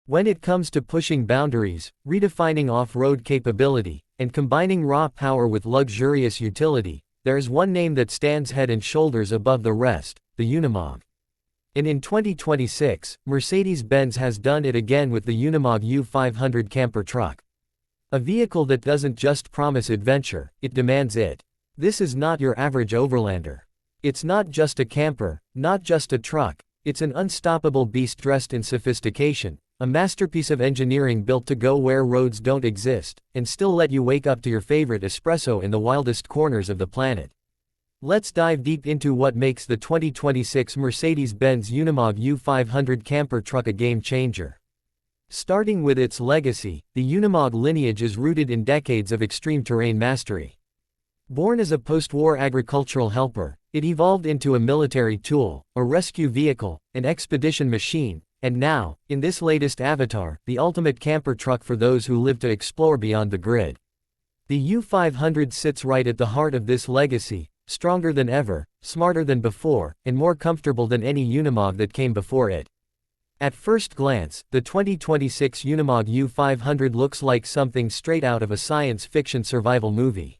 When it comes to pushing boundaries, redefining off-road capability, and combining raw power with luxurious utility, there is one name that stands head and shoulders above the rest: the Unimog. And in 2026, Mercedes-Benz has done it again with the Unimog U500 camper truck. A vehicle that doesn't just promise adventure, it demands it. This is not your average Overlander. It's not just a camper, not just a truck, it's an unstoppable beast dressed in sophistication, a masterpiece of engineering built to go where roads don't exist, and still let you wake up to your favorite espresso in the wildest corners of the planet. Let's dive deep into what makes the 2026 Mercedes-Benz Unimog U500 camper truck a game changer. Starting with its legacy, the Unimog lineage is rooted in decades of extreme terrain mastery. Born as a post-war agricultural helper, it evolved into a military tool, a rescue vehicle, an expedition machine, and now, in this latest avatar, the ultimate camper truck for those who live to explore beyond the grid. The U500 sits right at the heart of this legacy, stronger than ever, smarter than before, and more comfortable than any Unimog that came before it. At first glance, the 2026 Unimog U500 looks like something straight out of a science fiction survival movie.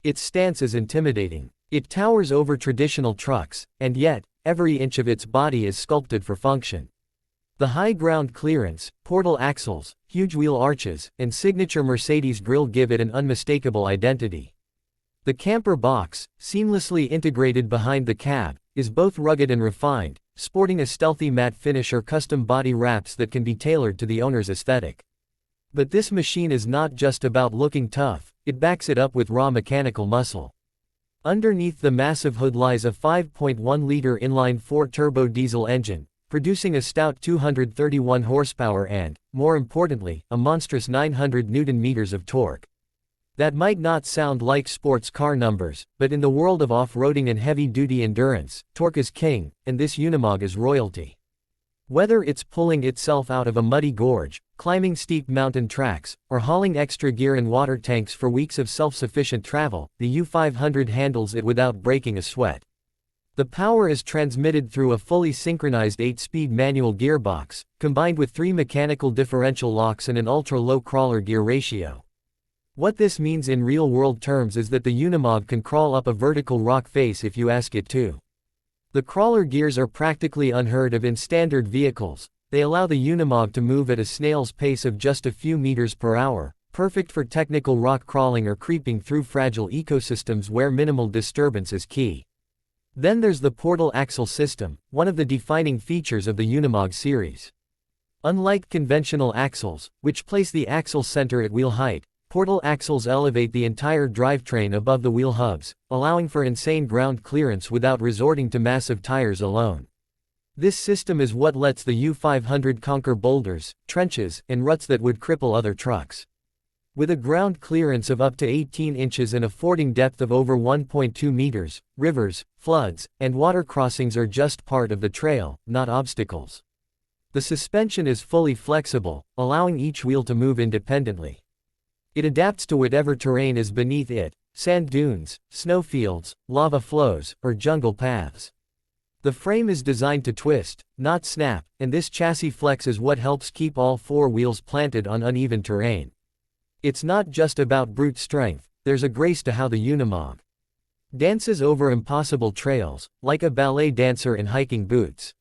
Its stance is intimidating. It towers over traditional trucks, and yet, every inch of its body is sculpted for function. The high ground clearance, portal axles, huge wheel arches, and signature Mercedes grille give it an unmistakable identity. The camper box, seamlessly integrated behind the cab, is both rugged and refined, sporting a stealthy matte finish or custom body wraps that can be tailored to the owner's aesthetic. But this machine is not just about looking tough, it backs it up with raw mechanical muscle. Underneath the massive hood lies a 5.1-liter inline-4 turbo diesel engine, producing a stout 231 horsepower and, more importantly, a monstrous 900 Nm of torque. That might not sound like sports car numbers, but in the world of off-roading and heavy-duty endurance, torque is king, and this Unimog is royalty. Whether it's pulling itself out of a muddy gorge, climbing steep mountain tracks, or hauling extra gear in water tanks for weeks of self-sufficient travel, the U500 handles it without breaking a sweat. The power is transmitted through a fully synchronized 8-speed manual gearbox, combined with 3 mechanical differential locks and an ultra-low crawler gear ratio. What this means in real-world terms is that the Unimog can crawl up a vertical rock face if you ask it to. The crawler gears are practically unheard of in standard vehicles. They allow the Unimog to move at a snail's pace of just a few meters per hour, perfect for technical rock crawling or creeping through fragile ecosystems where minimal disturbance is key. Then there's the portal axle system, one of the defining features of the Unimog series. Unlike conventional axles, which place the axle center at wheel height, portal axles elevate the entire drivetrain above the wheel hubs, allowing for insane ground clearance without resorting to massive tires alone. This system is what lets the U500 conquer boulders, trenches, and ruts that would cripple other trucks. With a ground clearance of up to 18 inches and a fording depth of over 1.2 meters, rivers, floods, and water crossings are just part of the trail, not obstacles. The suspension is fully flexible, allowing each wheel to move independently. It adapts to whatever terrain is beneath it: sand dunes, snowfields, lava flows, or jungle paths. The frame is designed to twist, not snap, and this chassis flex is what helps keep all 4 wheels planted on uneven terrain. It's not just about brute strength, there's a grace to how the Unimog dances over impossible trails, like a ballet dancer in hiking boots.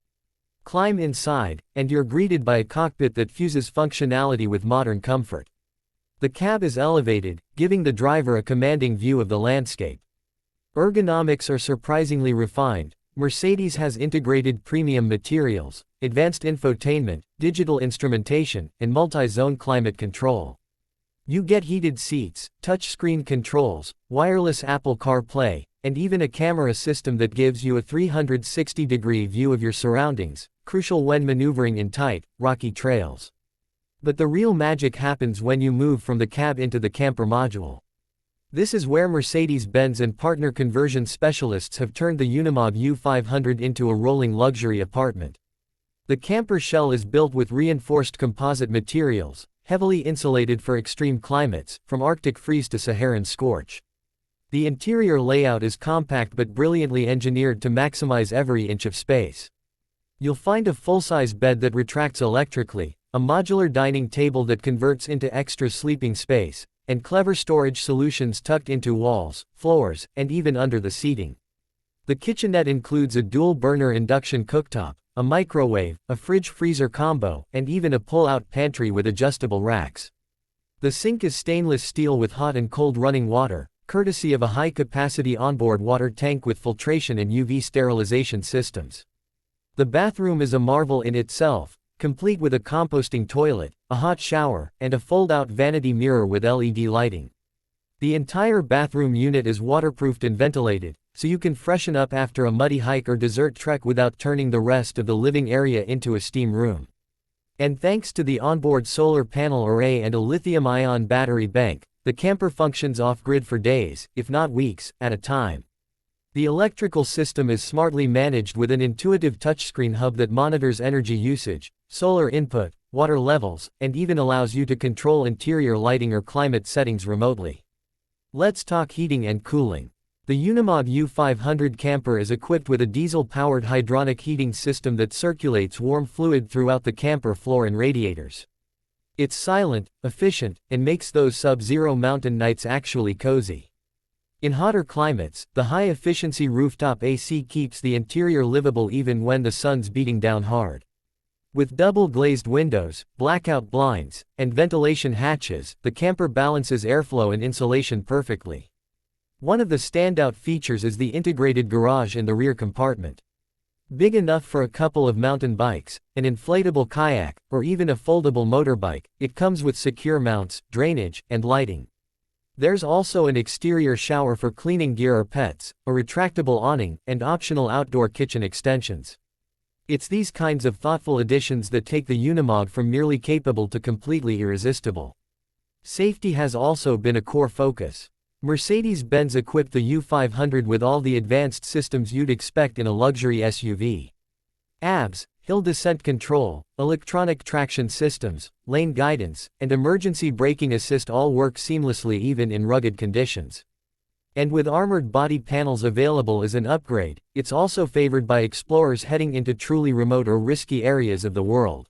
Climb inside, and you're greeted by a cockpit that fuses functionality with modern comfort. The cab is elevated, giving the driver a commanding view of the landscape. Ergonomics are surprisingly refined. Mercedes has integrated premium materials, advanced infotainment, digital instrumentation, and multi-zone climate control. You get heated seats, touchscreen controls, wireless Apple CarPlay, and even a camera system that gives you a 360-degree view of your surroundings, crucial when maneuvering in tight, rocky trails. But the real magic happens when you move from the cab into the camper module. This is where Mercedes-Benz and partner conversion specialists have turned the Unimog U500 into a rolling luxury apartment. The camper shell is built with reinforced composite materials, heavily insulated for extreme climates, from Arctic freeze to Saharan scorch. The interior layout is compact but brilliantly engineered to maximize every inch of space. You'll find a full-size bed that retracts electrically, a modular dining table that converts into extra sleeping space, and clever storage solutions tucked into walls, floors, and even under the seating. The kitchenette includes a dual-burner induction cooktop, a microwave, a fridge-freezer combo, and even a pull-out pantry with adjustable racks. The sink is stainless steel with hot and cold running water, courtesy of a high-capacity onboard water tank with filtration and UV sterilization systems. The bathroom is a marvel in itself, complete with a composting toilet, a hot shower, and a fold-out vanity mirror with LED lighting. The entire bathroom unit is waterproofed and ventilated, so you can freshen up after a muddy hike or desert trek without turning the rest of the living area into a steam room. And thanks to the onboard solar panel array and a lithium-ion battery bank, the camper functions off-grid for days, if not weeks, at a time. The electrical system is smartly managed with an intuitive touchscreen hub that monitors energy usage, solar input, water levels, and even allows you to control interior lighting or climate settings remotely. Let's talk heating and cooling. The Unimog U500 camper is equipped with a diesel-powered hydronic heating system that circulates warm fluid throughout the camper floor and radiators. It's silent, efficient, and makes those sub-zero mountain nights actually cozy. In hotter climates, the high-efficiency rooftop AC keeps the interior livable even when the sun's beating down hard. With double-glazed windows, blackout blinds, and ventilation hatches, the camper balances airflow and insulation perfectly. One of the standout features is the integrated garage in the rear compartment. Big enough for a couple of mountain bikes, an inflatable kayak, or even a foldable motorbike, it comes with secure mounts, drainage, and lighting. There's also an exterior shower for cleaning gear or pets, a retractable awning, and optional outdoor kitchen extensions. It's these kinds of thoughtful additions that take the Unimog from merely capable to completely irresistible. Safety has also been a core focus. Mercedes-Benz equipped the U500 with all the advanced systems you'd expect in a luxury SUV. ABS, hill descent control, electronic traction systems, lane guidance, and emergency braking assist all work seamlessly even in rugged conditions. And with armored body panels available as an upgrade, it's also favored by explorers heading into truly remote or risky areas of the world.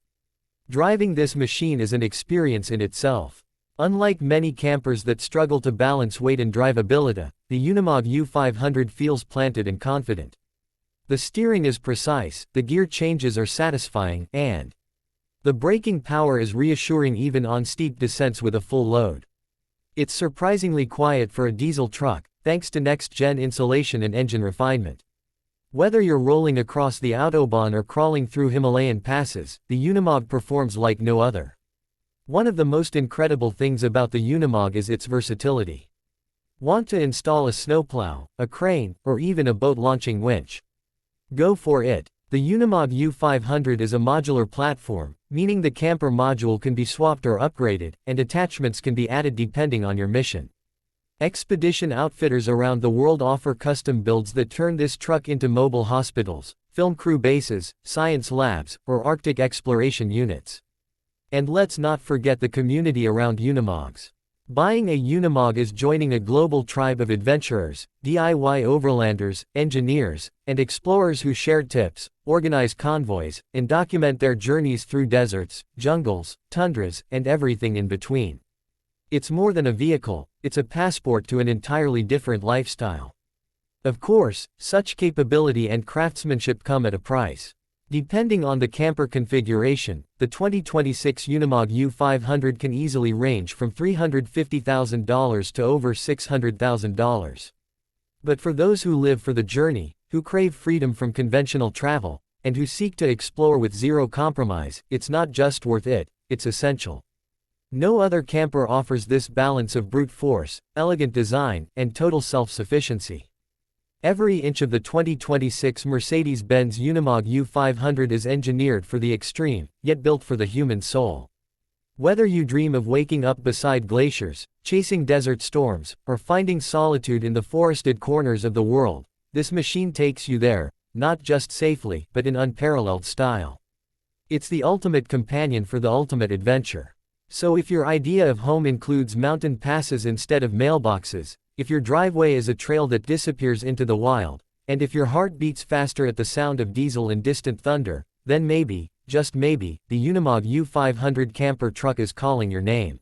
Driving this machine is an experience in itself. Unlike many campers that struggle to balance weight and drivability, the Unimog U500 feels planted and confident. The steering is precise, the gear changes are satisfying, and the braking power is reassuring even on steep descents with a full load. It's surprisingly quiet for a diesel truck, thanks to next-gen insulation and engine refinement. Whether you're rolling across the Autobahn or crawling through Himalayan passes, the Unimog performs like no other. One of the most incredible things about the Unimog is its versatility. Want to install a snowplow, a crane, or even a boat-launching winch? Go for it. The Unimog U500 is a modular platform, meaning the camper module can be swapped or upgraded, and attachments can be added depending on your mission. Expedition outfitters around the world offer custom builds that turn this truck into mobile hospitals, film crew bases, science labs, or Arctic exploration units. And let's not forget the community around Unimogs. Buying a Unimog is joining a global tribe of adventurers, DIY overlanders, engineers, and explorers who share tips, organize convoys, and document their journeys through deserts, jungles, tundras, and everything in between. It's more than a vehicle, it's a passport to an entirely different lifestyle. Of course, such capability and craftsmanship come at a price. Depending on the camper configuration, the 2026 Unimog U500 can easily range from $350,000 to over $600,000. But for those who live for the journey, who crave freedom from conventional travel, and who seek to explore with zero compromise, it's not just worth it, it's essential. No other camper offers this balance of brute force, elegant design, and total self-sufficiency. Every inch of the 2026 Mercedes-Benz Unimog U500 is engineered for the extreme, yet built for the human soul. Whether you dream of waking up beside glaciers, chasing desert storms, or finding solitude in the forested corners of the world, this machine takes you there, not just safely, but in unparalleled style. It's the ultimate companion for the ultimate adventure. So if your idea of home includes mountain passes instead of mailboxes, if your driveway is a trail that disappears into the wild, and if your heart beats faster at the sound of diesel and distant thunder, then maybe, just maybe, the Unimog U500 camper truck is calling your name.